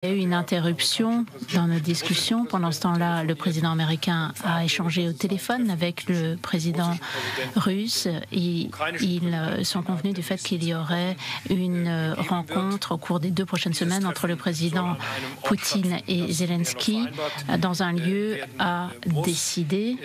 Il y a eu une interruption dans nos discussions. Pendant ce temps-là, le président américain a échangé au téléphone avec le président russe et ils sont convenus du fait qu'il y aurait une rencontre au cours des 2 prochaines semaines entre le président Poutine et Zelensky dans un lieu à décider.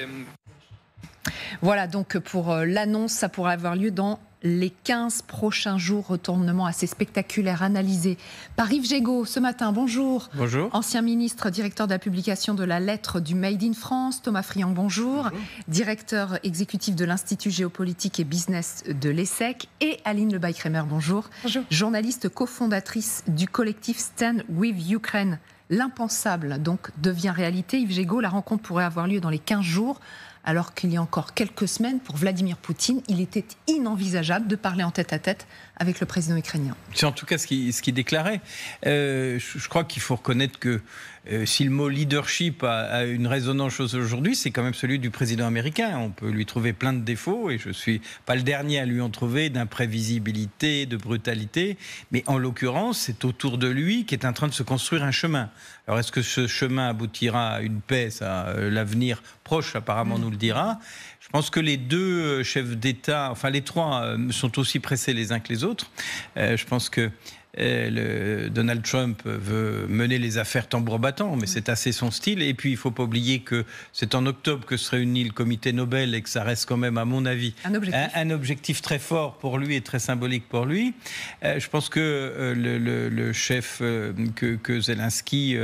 Voilà donc pour l'annonce, ça pourrait avoir lieu dans les 15 prochains jours. Retournement assez spectaculaire analysé par Yves Gégaud ce matin. Bonjour. Bonjour. Ancien ministre, directeur de la publication de la lettre du Made in France. Thomas Friand, bonjour. Bonjour. Directeur exécutif de l'Institut géopolitique et business de l'ESSEC. Et Aline Lebay-Kremer, bonjour. Bonjour. Journaliste cofondatrice du collectif Stand with Ukraine. L'impensable donc devient réalité. Yves Gégaud, la rencontre pourrait avoir lieu dans les 15 jours. Alors qu'il y a encore quelques semaines, pour Vladimir Poutine, il était inenvisageable de parler en tête-à-tête avec le président ukrainien. C'est en tout cas ce qu'il déclarait. Je crois qu'il faut reconnaître que si le mot leadership a une résonance aujourd'hui, c'est quand même celui du président américain. On peut lui trouver plein de défauts, et je ne suis pas le dernier à lui en trouver, d'imprévisibilité, de brutalité. Mais en l'occurrence, c'est autour de lui qu'est en train de se construire un chemin. Alors est-ce que ce chemin aboutira à une paix? L'avenir proche apparemment nous le dira. Je pense que les 2 chefs d'État, enfin les 3, sont aussi pressés les uns que les autres. Je pense que Donald Trump veut mener les affaires tambour battant, mais c'est assez son style. Et puis il ne faut pas oublier que c'est en octobre que se réunit le comité Nobel et que ça reste quand même, à mon avis, un objectif très fort pour lui et très symbolique pour lui. Je pense que le chef, que Zelensky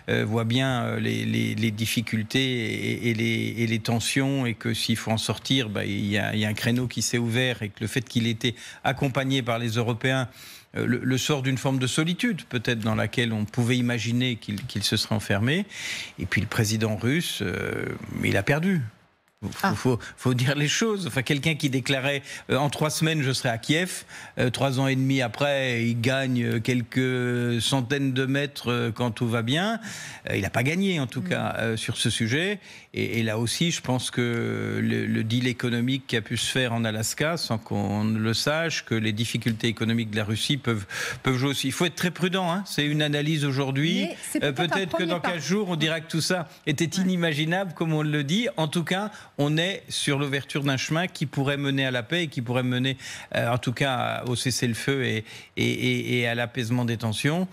voit bien les difficultés et les tensions, et que s'il faut en sortir, il y a un créneau qui s'est ouvert, et que le fait qu'il ait été accompagné par les Européens le sort d'une forme de solitude, peut-être, dans laquelle on pouvait imaginer qu'il se serait enfermé. Et puis le président russe, il a perdu. Faut dire les choses. Enfin, quelqu'un qui déclarait en 3 semaines je serai à Kiev, 3 ans et demi après il gagne quelques centaines de mètres quand tout va bien. Il n'a pas gagné en tout cas sur ce sujet. Et là aussi, je pense que le deal économique qui a pu se faire en Alaska, sans qu'on le sache, que les difficultés économiques de la Russie peuvent jouer aussi. Il faut être très prudent, hein. C'est une analyse aujourd'hui. Peut-être que dans 15 jours, on dira que tout ça était inimaginable, comme on le dit. En tout cas, on est sur l'ouverture d'un chemin qui pourrait mener à la paix, et qui pourrait mener, en tout cas, au cessez-le-feu et à l'apaisement des tensions.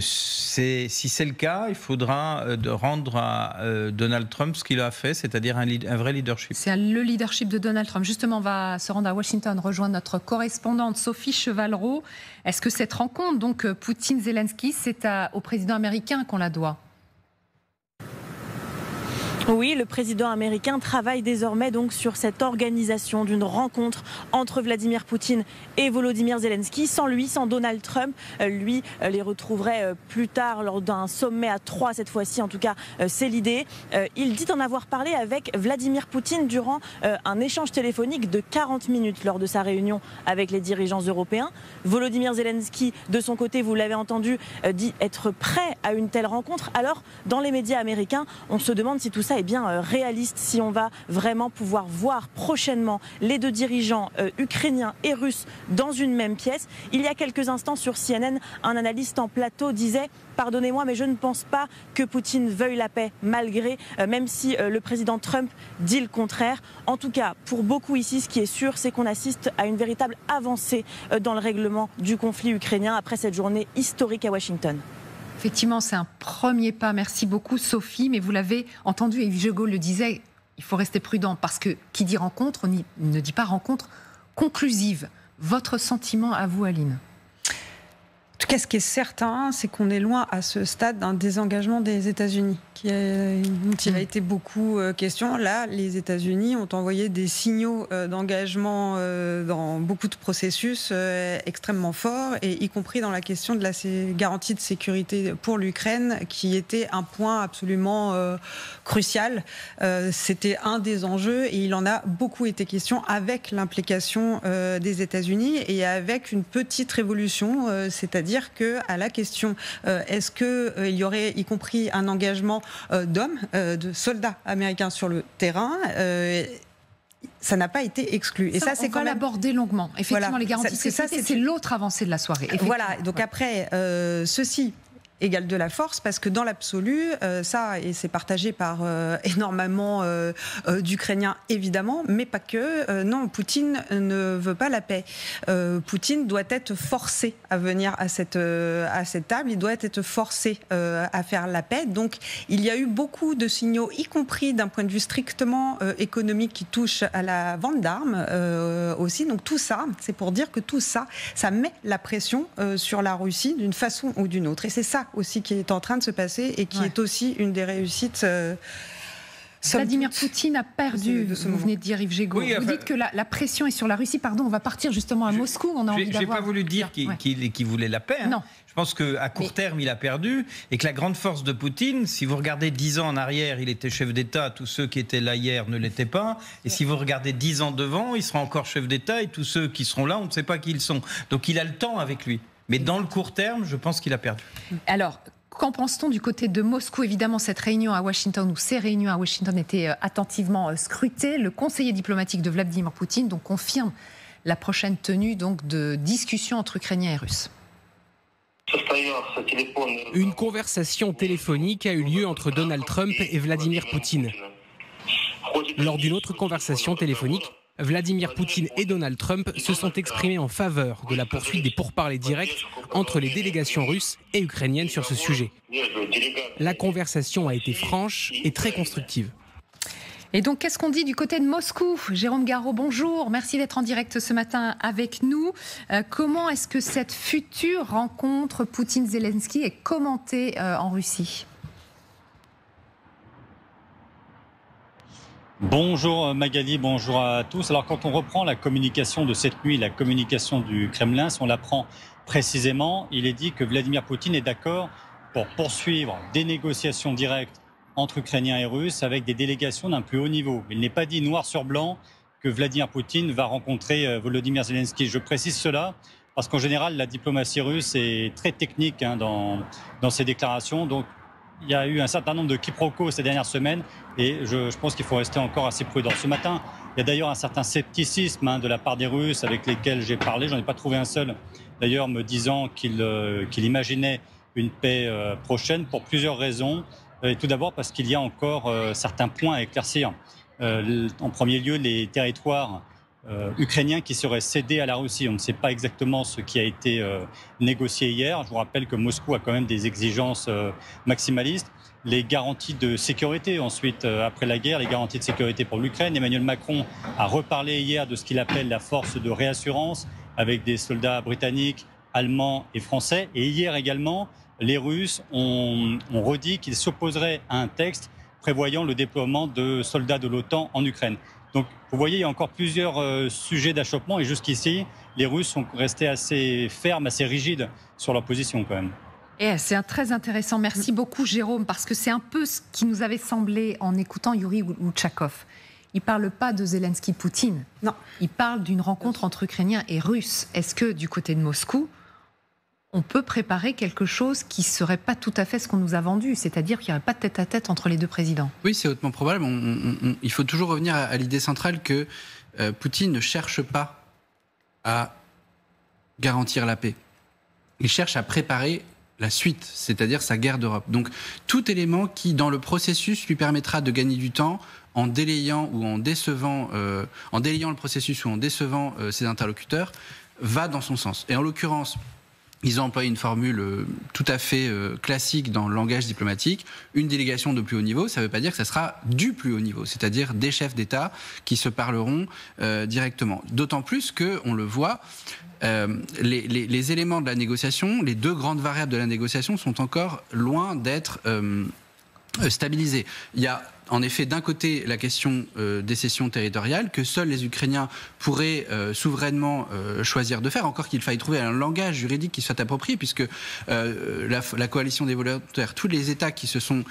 Si c'est le cas, il faudra rendre à Donald Trump ce qu'il a fait, c'est-à-dire un vrai leadership. C'est le leadership de Donald Trump. Justement, on va se rendre à Washington, rejoindre notre correspondante Sophie Chevallereau. Est-ce que cette rencontre, donc Poutine-Zelensky, c'est au président américain qu'on la doit ? Oui, le président américain travaille désormais donc sur cette organisation d'une rencontre entre Vladimir Poutine et Volodymyr Zelensky. Sans lui, sans Donald Trump, lui les retrouverait plus tard lors d'un sommet à 3 cette fois-ci. En tout cas, c'est l'idée. Il dit en avoir parlé avec Vladimir Poutine durant un échange téléphonique de 40 minutes lors de sa réunion avec les dirigeants européens. Volodymyr Zelensky, de son côté, vous l'avez entendu, dit être prêt à une telle rencontre. Alors, dans les médias américains, on se demande si tout ça est bien réaliste, si on va vraiment pouvoir voir prochainement les 2 dirigeants ukrainiens et russes dans une même pièce. Il y a quelques instants sur CNN, un analyste en plateau disait « Pardonnez-moi, mais je ne pense pas que Poutine veuille la paix, malgré, même si le président Trump dit le contraire. » En tout cas, pour beaucoup ici, ce qui est sûr, c'est qu'on assiste à une véritable avancée dans le règlement du conflit ukrainien après cette journée historique à Washington. Effectivement, c'est un premier pas. Merci beaucoup, Sophie. Mais vous l'avez entendu, et Yves Gégaud le disait, il faut rester prudent, parce que qui dit rencontre, ne dit pas rencontre conclusive. Votre sentiment à vous, Aline ? En tout cas, ce qui est certain, c'est qu'on est loin à ce stade d'un désengagement des États-Unis, dont il a été beaucoup question. Là, les États-Unis ont envoyé des signaux d'engagement dans beaucoup de processus extrêmement forts, et y compris dans la question de la garantie de sécurité pour l'Ukraine, qui était un point absolument crucial. C'était un des enjeux, et il en a beaucoup été question avec l'implication des États-Unis, et avec une petite révolution, c'est-à-dire qu'à la question est-ce qu'il y aurait y compris un engagement d'hommes, de soldats américains sur le terrain, ça n'a pas été exclu. Et ça, c'est quand même l'aborder longuement. Effectivement, voilà, les garanties de sécurité, c'est l'autre avancée de la soirée. Voilà, donc après, ceci égale de la force, parce que dans l'absolu, ça, et c'est partagé par énormément d'Ukrainiens évidemment, mais pas que, non, Poutine ne veut pas la paix. Poutine doit être forcé à venir à cette table, il doit être forcé à faire la paix. Donc il y a eu beaucoup de signaux, y compris d'un point de vue strictement économique, qui touche à la vente d'armes aussi. Donc tout ça, c'est pour dire que tout ça, ça met la pression sur la Russie d'une façon ou d'une autre. Et c'est ça aussi qui est en train de se passer et qui est aussi une des réussites. Vladimir Poutine a perdu, vous venez de dire, Yves Gégaud. Oui, vous dites que la pression est sur la Russie. Pardon, on va partir justement à Moscou. On a envie d'avoir... J'ai pas voulu dire qu'il voulait la paix. Hein. Non. Je pense qu'à court terme, il a perdu et que la grande force de Poutine, si vous regardez 10 ans en arrière, il était chef d'État, tous ceux qui étaient là hier ne l'étaient pas. Et si vous regardez 10 ans devant, il sera encore chef d'État et tous ceux qui seront là, on ne sait pas qui ils sont. Donc il a le temps avec lui. Mais dans le court terme, je pense qu'il a perdu. Alors, qu'en pense-t-on du côté de Moscou? Évidemment, cette réunion à Washington, ou ces réunions à Washington étaient attentivement scrutées. Le conseiller diplomatique de Vladimir Poutine donc, confirme la prochaine tenue donc, de discussions entre Ukrainiens et Russes. Une conversation téléphonique a eu lieu entre Donald Trump et Vladimir Poutine. Lors d'une autre conversation téléphonique, Vladimir Poutine et Donald Trump se sont exprimés en faveur de la poursuite des pourparlers directs entre les délégations russes et ukrainiennes sur ce sujet. La conversation a été franche et très constructive. Et donc, qu'est-ce qu'on dit du côté de Moscou? Jérôme Garraud, bonjour. Merci d'être en direct ce matin avec nous. Comment est-ce que cette future rencontre Poutine-Zelensky est commentée en Russie? Bonjour Magali, bonjour à tous. Alors quand on reprend la communication de cette nuit, la communication du Kremlin, si on la prend précisément, il est dit que Vladimir Poutine est d'accord pour poursuivre des négociations directes entre Ukrainiens et Russes avec des délégations d'un plus haut niveau. Il n'est pas dit noir sur blanc que Vladimir Poutine va rencontrer Volodymyr Zelensky. Je précise cela parce qu'en général, la diplomatie russe est très technique dans ses déclarations. Donc, il y a eu un certain nombre de quiproquos ces dernières semaines et je pense qu'il faut rester encore assez prudent. Ce matin, il y a d'ailleurs un certain scepticisme de la part des Russes avec lesquels j'ai parlé. J'en ai pas trouvé un seul, d'ailleurs, me disant qu'il imaginait une paix prochaine pour plusieurs raisons. Et tout d'abord parce qu'il y a encore certains points à éclaircir. En premier lieu, les territoires ukrainiens qui seraient cédés à la Russie. On ne sait pas exactement ce qui a été négocié hier. Je vous rappelle que Moscou a quand même des exigences maximalistes. Les garanties de sécurité, ensuite, après la guerre, les garanties de sécurité pour l'Ukraine. Emmanuel Macron a reparlé hier de ce qu'il appelle la force de réassurance avec des soldats britanniques, allemands et français. Et hier également, les Russes ont redit qu'ils s'opposeraient à un texte prévoyant le déploiement de soldats de l'OTAN en Ukraine. Donc, vous voyez, il y a encore plusieurs sujets d'achoppement et jusqu'ici, les Russes sont restés assez fermes, assez rigides sur leur position quand même. Et c'est très intéressant. Merci beaucoup, Jérôme, parce que c'est un peu ce qui nous avait semblé en écoutant Yuri Outchakov. Il ne parle pas de Zelensky-Poutine. Non. Il parle d'une rencontre entre Ukrainiens et Russes. Est-ce que, du côté de Moscou, on peut préparer quelque chose qui ne serait pas tout à fait ce qu'on nous a vendu, c'est-à-dire qu'il n'y aurait pas de tête-à-tête entre les deux présidents? Oui, c'est hautement probable. Il faut toujours revenir à l'idée centrale que Poutine ne cherche pas à garantir la paix. Il cherche à préparer la suite, c'est-à-dire sa guerre d'Europe. Donc, tout élément qui, dans le processus, lui permettra de gagner du temps en délayant ou en décevant, en délayant le processus ou en décevant ses interlocuteurs, va dans son sens. Et en l'occurrence, ils ont employé une formule tout à fait classique dans le langage diplomatique. Une délégation de plus haut niveau, ça ne veut pas dire que ça sera du plus haut niveau, c'est-à-dire des chefs d'État qui se parleront directement. D'autant plus qu'on le voit, les éléments de la négociation, les deux grandes variables de la négociation sont encore loin d'être stabilisées. Il y a en effet, d'un côté, la question des cessions territoriales que seuls les Ukrainiens pourraient souverainement choisir de faire, encore qu'il faille trouver un langage juridique qui soit approprié, puisque la coalition des volontaires, tous les États qui se sont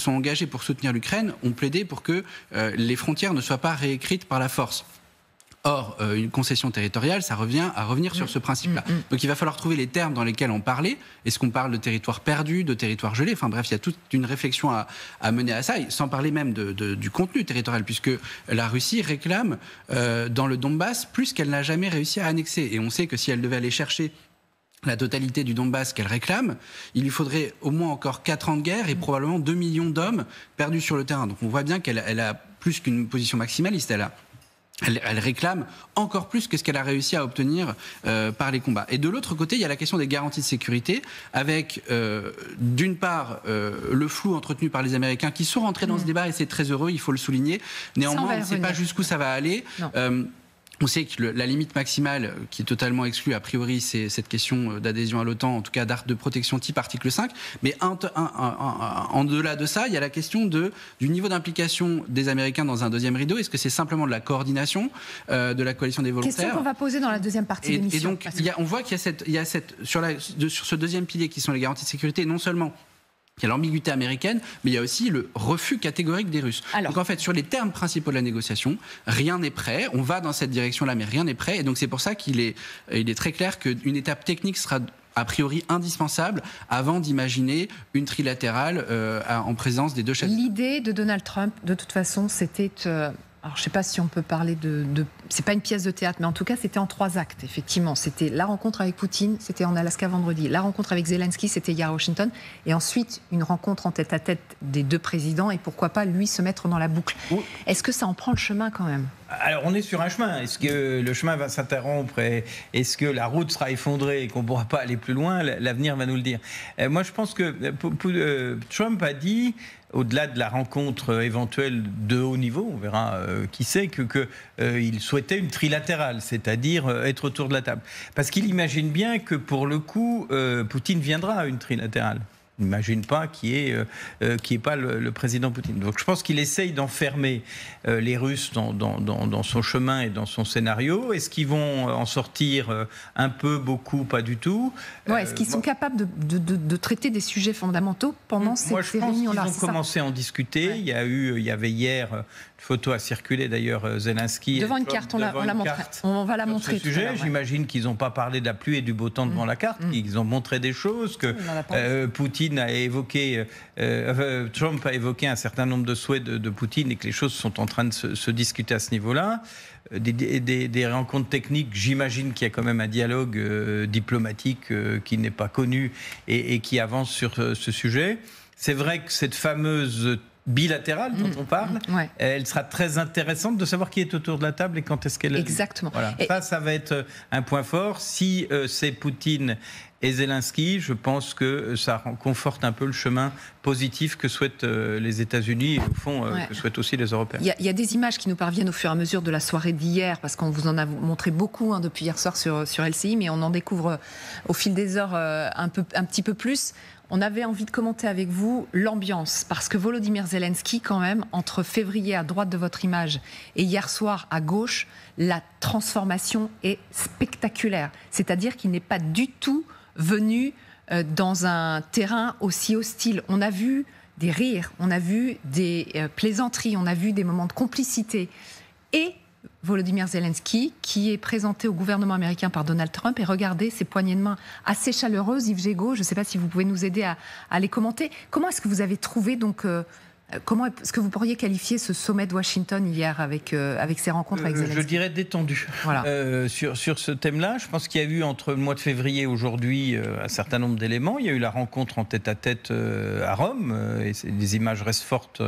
engagés pour soutenir l'Ukraine ont plaidé pour que les frontières ne soient pas réécrites par la force. Or, une concession territoriale, ça revient à revenir sur ce principe-là. Donc il va falloir trouver les termes dans lesquels on parlait. Est-ce qu'on parle de territoire perdu, de territoire gelé? Enfin bref, il y a toute une réflexion à mener à ça, sans parler même du contenu territorial, puisque la Russie réclame dans le Donbass plus qu'elle n'a jamais réussi à annexer. Et on sait que si elle devait aller chercher la totalité du Donbass qu'elle réclame, il lui faudrait au moins encore 4 ans de guerre et probablement 2 millions d'hommes perdus sur le terrain. Donc on voit bien qu'elle a plus qu'une position maximaliste, elle réclame encore plus que ce qu'elle a réussi à obtenir par les combats. Et de l'autre côté, il y a la question des garanties de sécurité, avec d'une part le flou entretenu par les Américains qui sont rentrés dans ce débat, et c'est très heureux, il faut le souligner. Néanmoins, on ne sait pas jusqu'où ça va aller. On sait que la limite maximale qui est totalement exclue, a priori, c'est cette question d'adhésion à l'OTAN, en tout cas d'art de protection type article 5. Mais en delà de ça, il y a la question du niveau d'implication des Américains dans un deuxième rideau. Est-ce que c'est simplement de la coordination de la coalition des volontaires ? Question qu'on va poser dans la deuxième partie de l'émission. Et donc, on voit qu'il y a sur ce deuxième pilier qui sont les garanties de sécurité, non seulement il y a l'ambiguïté américaine, mais il y a aussi le refus catégorique des Russes. Donc en fait, sur les termes principaux de la négociation, rien n'est prêt. On va dans cette direction-là, mais rien n'est prêt. Et donc c'est pour ça qu'il est très clair qu'une étape technique sera a priori indispensable avant d'imaginer une trilatérale en présence des deux chefs. L'idée de Donald Trump, de toute façon, c'était... Alors, je ne sais pas si on peut parler c'est pas une pièce de théâtre, mais en tout cas, c'était en 3 actes, effectivement. C'était la rencontre avec Poutine, c'était en Alaska vendredi. La rencontre avec Zelensky, c'était hier à Washington. Et ensuite, une rencontre en tête-à-tête des 2 présidents. Et pourquoi pas, lui, se mettre dans la boucle. Est-ce que ça en prend le chemin, quand même ? Alors, on est sur un chemin. Est-ce que le chemin va s'interrompre et est-ce que la route sera effondrée et qu'on ne pourra pas aller plus loin ? L'avenir va nous le dire. Moi, je pense que Trump a dit, au-delà de la rencontre éventuelle de haut niveau, on verra qui c'est, qu'il souhaitait une trilatérale, c'est-à-dire être autour de la table. Parce qu'il imagine bien que, pour le coup, Poutine viendra à une trilatérale. Il n'imagine pas qu'il n'y ait pas le président Poutine. Donc je pense qu'il essaye d'enfermer les Russes dans son chemin et dans son scénario. Est-ce qu'ils vont en sortir un peu, beaucoup, pas du tout ? Est-ce qu'ils sont capables de traiter des sujets fondamentaux pendant ces réunions-là ? Moi, je pense qu'ils ont commencé à en discuter. Il y avait hier une photo à circuler, d'ailleurs, Zelensky devant une carte, on va la montrer. Sur ce sujet, j'imagine qu'ils n'ont pas parlé de la pluie et du beau temps devant la carte. Ils ont montré des choses que Poutine a évoqué, Trump a évoqué un certain nombre de souhaits de Poutine et que les choses sont en train de se discuter à ce niveau-là. Des rencontres techniques, j'imagine qu'il y a quand même un dialogue diplomatique qui n'est pas connu et qui avance sur ce sujet. C'est vrai que cette fameuse bilatérale dont on parle, elle sera très intéressante de savoir qui est autour de la table et quand est-ce qu'elle... Exactement. Voilà. Ça va être un point fort. Si c'est Poutine et Zelensky, je pense que ça conforte un peu le chemin positif que souhaitent les États-Unis et au fond que souhaitent aussi les Européens. Il y a des images qui nous parviennent au fur et à mesure de la soirée d'hier, parce qu'on vous en a montré beaucoup depuis hier soir sur LCI, mais on en découvre au fil des heures un petit peu plus. On avait envie de commenter avec vous l'ambiance, parce que Volodymyr Zelensky, quand même, entre février à droite de votre image et hier soir à gauche, la transformation est spectaculaire. C'est-à-dire qu'il n'est pas du tout venu dans un terrain aussi hostile. On a vu des rires, on a vu des plaisanteries, on a vu des moments de complicité. Et Volodymyr Zelensky, qui est présenté au gouvernement américain par Donald Trump, et regardez ces poignées de main assez chaleureuses. Yves Gégaud, je ne sais pas si vous pouvez nous aider à les commenter. Comment est-ce que vous avez trouvé comment est-ce que vous pourriez qualifier ce sommet de Washington hier avec ces rencontres avec Zelensky ? Je dirais détendu. Voilà. Sur ce thème-là, je pense qu'il y a eu entre le mois de février et aujourd'hui un certain nombre d'éléments. Il y a eu la rencontre en tête-à-tête à Rome, et les images restent fortes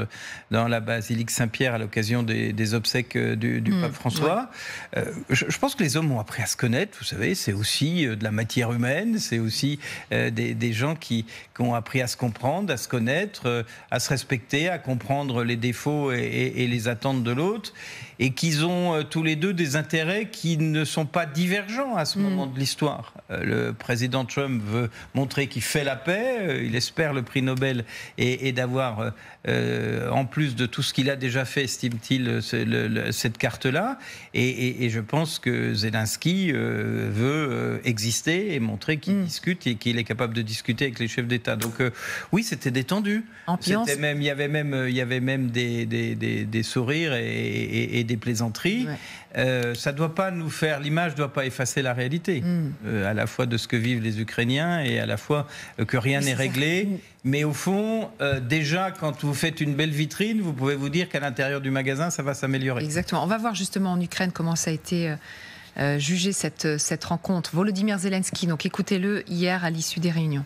dans la basilique Saint-Pierre à l'occasion des obsèques du pape François. Ouais. Je pense que les hommes ont appris à se connaître, vous savez, c'est aussi de la matière humaine, c'est aussi des gens qui ont appris à se comprendre, à se connaître, à se respecter, à comprendre les défauts et les attentes de l'autre, et qu'ils ont tous les deux des intérêts qui ne sont pas divergents à ce moment de l'histoire. Le président Trump veut montrer qu'il fait la paix, il espère le prix Nobel et d'avoir, en plus de tout ce qu'il a déjà fait, estime-t-il, cette carte-là. Et je pense que Zelensky veut exister et montrer qu'il discute et qu'il est capable de discuter avec les chefs d'État. Donc oui, c'était détendu. Il y avait même des sourires et des plaisanteries. Ouais. Ça doit pas nous faire, l'image ne doit pas effacer la réalité, à la fois de ce que vivent les Ukrainiens et à la fois que rien n'est réglé. Mais au fond, déjà, quand vous faites une belle vitrine, vous pouvez vous dire qu'à l'intérieur du magasin, ça va s'améliorer. Exactement. On va voir justement en Ukraine comment ça a été jugé cette rencontre. Volodymyr Zelensky, donc écoutez-le hier à l'issue des réunions.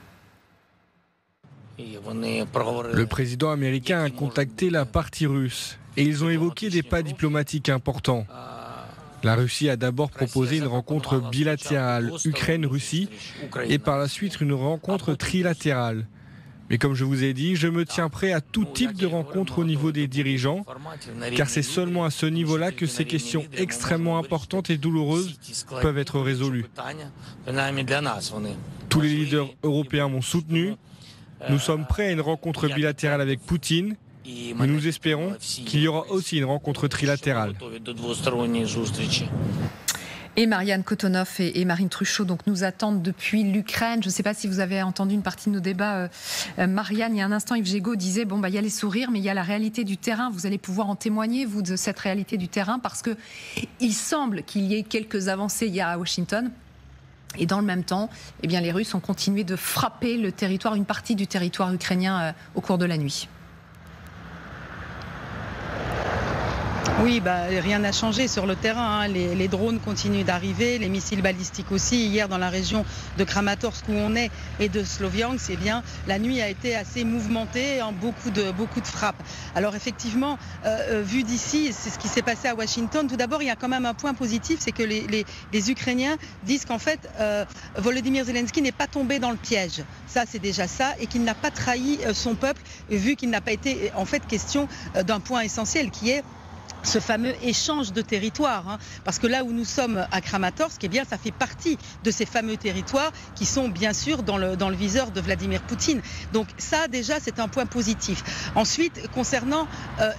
Le président américain a contacté la partie russe et ils ont évoqué des pas diplomatiques importants. La Russie a d'abord proposé une rencontre bilatérale Ukraine-Russie et par la suite une rencontre trilatérale. Mais comme je vous ai dit, je me tiens prêt à tout type de rencontre au niveau des dirigeants, car c'est seulement à ce niveau-là que ces questions extrêmement importantes et douloureuses peuvent être résolues. Tous les leaders européens m'ont soutenu. Nous sommes prêts à une rencontre bilatérale avec Poutine, mais nous espérons qu'il y aura aussi une rencontre trilatérale. Et Marianne Kotonov et Marine Truchot donc, nous attendent depuis l'Ukraine. Je ne sais pas si vous avez entendu une partie de nos débats. Marianne, il y a un instant, Yves Gégaud disait il y a les sourires, mais il y a la réalité du terrain. Vous allez pouvoir en témoigner, vous, de cette réalité du terrain, parce qu'il semble qu'il y ait quelques avancées hier à Washington. Et dans le même temps, eh bien, les Russes ont continué de frapper le territoire, une partie du territoire ukrainien au cours de la nuit. Oui, rien n'a changé sur le terrain. Hein. Les drones continuent d'arriver, les missiles balistiques aussi. Hier, dans la région de Kramatorsk où on est et de Sloviansk, eh bien, la nuit a été assez mouvementée, hein, beaucoup de frappes. Alors effectivement, vu d'ici, c'est ce qui s'est passé à Washington. Tout d'abord, il y a quand même un point positif, c'est que les Ukrainiens disent qu'en fait, Volodymyr Zelensky n'est pas tombé dans le piège. Ça, c'est déjà ça, et qu'il n'a pas trahi son peuple, vu qu'il n'a pas été en fait question d'un point essentiel qui est ce fameux échange de territoires, hein, parce que là où nous sommes à Kramatorsk, eh bien, ça fait partie de ces fameux territoires qui sont bien sûr dans le viseur de Vladimir Poutine. Donc ça déjà c'est un point positif. Ensuite concernant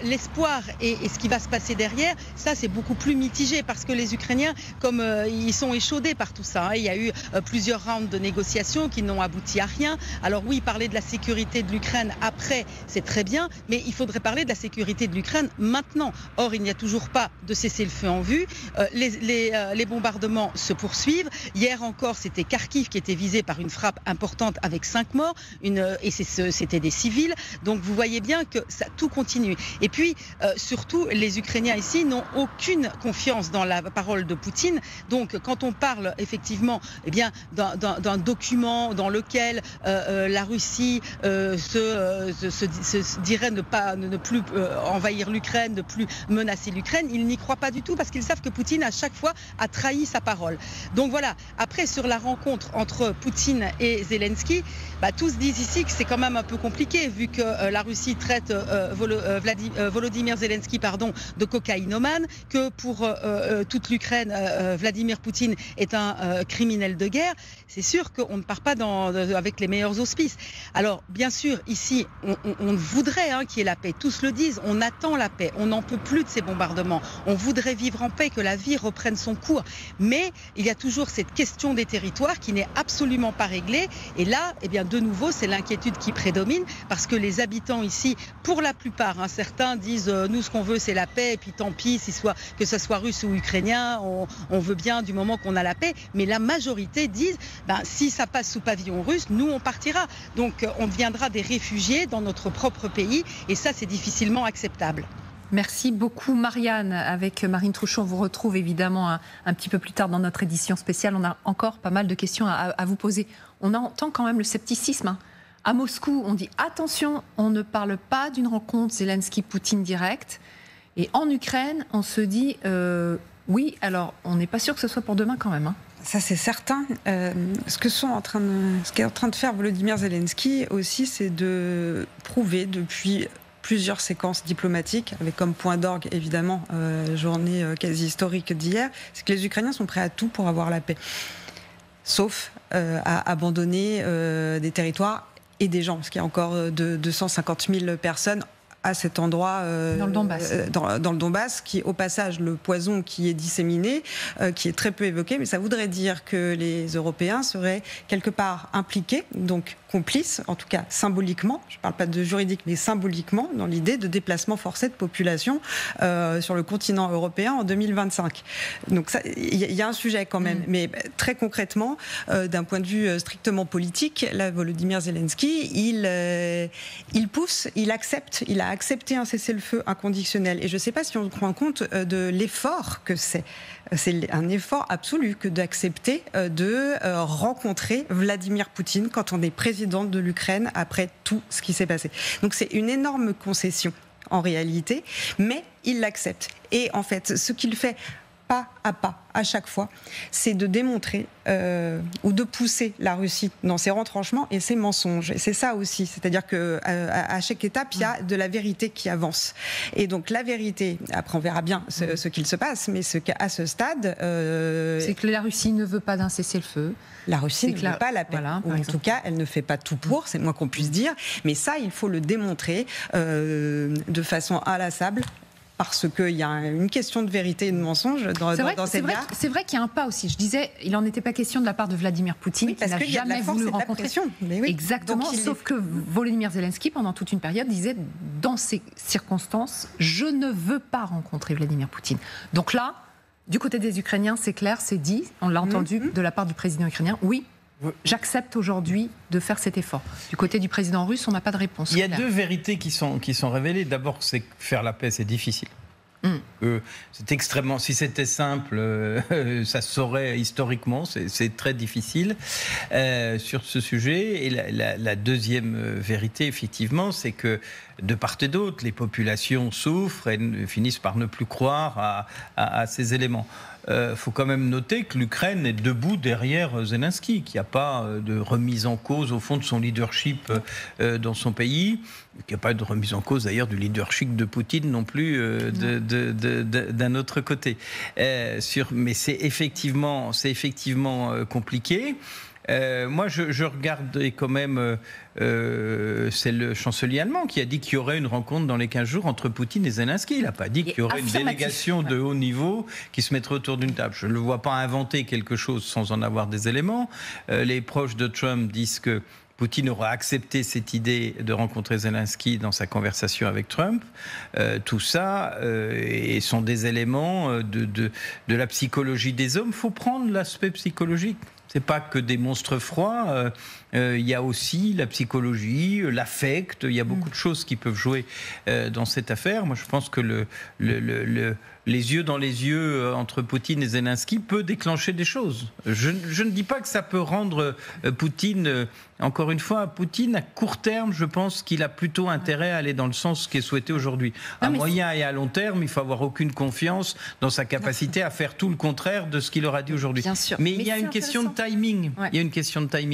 l'espoir et ce qui va se passer derrière, ça c'est beaucoup plus mitigé parce que les Ukrainiens comme ils sont échaudés par tout ça, hein, il y a eu plusieurs rounds de négociations qui n'ont abouti à rien. Alors oui, parler de la sécurité de l'Ukraine après c'est très bien, mais il faudrait parler de la sécurité de l'Ukraine maintenant. Or il n'y a toujours pas de cessez-le-feu en vue. Les bombardements se poursuivent. Hier encore, c'était Kharkiv qui était visé par une frappe importante avec 5 morts. Et c'était des civils. Donc vous voyez bien que ça, tout continue. Et puis, surtout, les Ukrainiens ici n'ont aucune confiance dans la parole de Poutine. Donc quand on parle effectivement eh bien, d'un document dans lequel la Russie se dirait ne plus envahir l'Ukraine, ne plus menacer l'Ukraine, ils n'y croient pas du tout parce qu'ils savent que Poutine à chaque fois a trahi sa parole. Donc voilà, après sur la rencontre entre Poutine et Zelensky, tous disent ici que c'est quand même un peu compliqué vu que la Russie traite Volodymyr Zelensky de cocaïnomane, que pour toute l'Ukraine, Vladimir Poutine est un criminel de guerre. C'est sûr qu'on ne part pas avec les meilleurs auspices. Alors bien sûr, ici, on voudrait qu'il y ait la paix. Tous le disent, on attend la paix. On n'en peut plus de ces bombardements. On voudrait vivre en paix, que la vie reprenne son cours. Mais il y a toujours cette question des territoires qui n'est absolument pas réglée. Et là, eh bien, de nouveau, c'est l'inquiétude qui prédomine parce que les habitants ici, pour la plupart, certains disent nous, ce qu'on veut, c'est la paix. Et puis tant pis, que ce soit russe ou ukrainien, on veut bien du moment qu'on a la paix. Mais la majorité disent si ça passe sous pavillon russe, nous, on partira. Donc, on deviendra des réfugiés dans notre propre pays. Et ça, c'est difficilement acceptable. Merci beaucoup Marianne. Avec Marine Truchot, on vous retrouve évidemment un petit peu plus tard dans notre édition spéciale. On a encore pas mal de questions à vous poser. On entend quand même le scepticisme. À Moscou, on dit attention, on ne parle pas d'une rencontre Zelensky-Poutine directe. Et en Ukraine, on se dit oui, alors on n'est pas sûr que ce soit pour demain quand même. Ça, c'est certain. Ce qu'est en train de faire Volodymyr Zelensky aussi, c'est de prouver depuis plusieurs séquences diplomatiques, avec comme point d'orgue, évidemment, journée quasi historique d'hier, c'est que les Ukrainiens sont prêts à tout pour avoir la paix. Sauf à abandonner des territoires et des gens, parce qu'il y a encore 250 000 personnes à cet endroit dans le Donbass. Dans le Donbass, qui au passage le poison qui est disséminé, qui est très peu évoqué, mais ça voudrait dire que les Européens seraient quelque part impliqués, donc complices, en tout cas symboliquement, je ne parle pas de juridique, mais symboliquement, dans l'idée de déplacement forcé de population sur le continent européen en 2025. Donc il y a un sujet quand même, mais très concrètement, d'un point de vue strictement politique, là, Volodymyr Zelensky, il pousse, il a accepté un cessez-le-feu inconditionnel. Et je ne sais pas si on se rend compte de l'effort que c'est. C'est un effort absolu que d'accepter de rencontrer Vladimir Poutine quand on est président de l'Ukraine après tout ce qui s'est passé. Donc c'est une énorme concession en réalité, mais il l'accepte. Et en fait, ce qu'il fait pas à pas, à chaque fois, c'est de démontrer ou de pousser la Russie dans ses retranchements et ses mensonges. Et c'est ça aussi, c'est-à-dire qu'à chaque étape, il y a de la vérité qui avance. Et donc la vérité, après on verra bien ce qu'il se passe, mais ce qu'à ce stade... c'est que la Russie ne veut pas d'un cessez-le-feu. La Russie ne veut pas la paix. Voilà, ou en tout cas, elle ne fait pas tout pour, c'est moins qu'on puisse dire. Mais ça, il faut le démontrer de façon inlassable. Parce qu'il y a une question de vérité et de mensonge dans cette guerre. C'est vrai qu'il y a un pas aussi. Je disais, il n'en était pas question de la part de Vladimir Poutine, qui n'a jamais voulu rencontrer. Oui. Exactement, sauf que Volodymyr Zelensky, pendant toute une période, disait, dans ces circonstances, je ne veux pas rencontrer Vladimir Poutine. Donc là, du côté des Ukrainiens, c'est clair, c'est dit, on l'a entendu de la part du président ukrainien, oui, j'accepte aujourd'hui de faire cet effort. Du côté du président russe, on n'a pas de réponse. Il y a deux vérités qui sont révélées. D'abord, c'est que faire la paix, c'est difficile. C'est extrêmement. Si c'était simple, ça se saurait historiquement. C'est très difficile sur ce sujet. Et la deuxième vérité, effectivement, c'est que de part et d'autre, les populations souffrent et finissent par ne plus croire à ces éléments. Faut quand même noter que l'Ukraine est debout derrière Zelensky, qu'il n'y a pas de remise en cause au fond de son leadership dans son pays, qu'il n'y a pas de remise en cause d'ailleurs du leadership de Poutine non plus d'un autre côté. Mais c'est effectivement compliqué. Moi, je regardais quand même, c'est le chancelier allemand qui a dit qu'il y aurait une rencontre dans les 15 jours entre Poutine et Zelensky. Il n'a pas dit qu'il y aurait une délégation de haut niveau qui se mettrait autour d'une table. Je ne le vois pas inventer quelque chose sans en avoir des éléments. Les proches de Trump disent que Poutine aura accepté cette idée de rencontrer Zelensky dans sa conversation avec Trump. Tout ça sont des éléments de la psychologie des hommes. Il faut prendre l'aspect psychologique. C'est pas que des monstres froids, il y a aussi la psychologie, l'affect, il y a beaucoup de choses qui peuvent jouer dans cette affaire. Moi, je pense que les yeux dans les yeux entre Poutine et Zelensky peut déclencher des choses. Je ne dis pas que ça peut rendre Poutine, encore une fois, Poutine à court terme, je pense qu'il a plutôt intérêt à aller dans le sens qui est souhaité aujourd'hui. À moyen et à long terme, il faut avoir aucune confiance dans sa capacité à faire tout le contraire de ce qu'il aura dit aujourd'hui. Mais il y a une question de timing. Il y a une question de timing.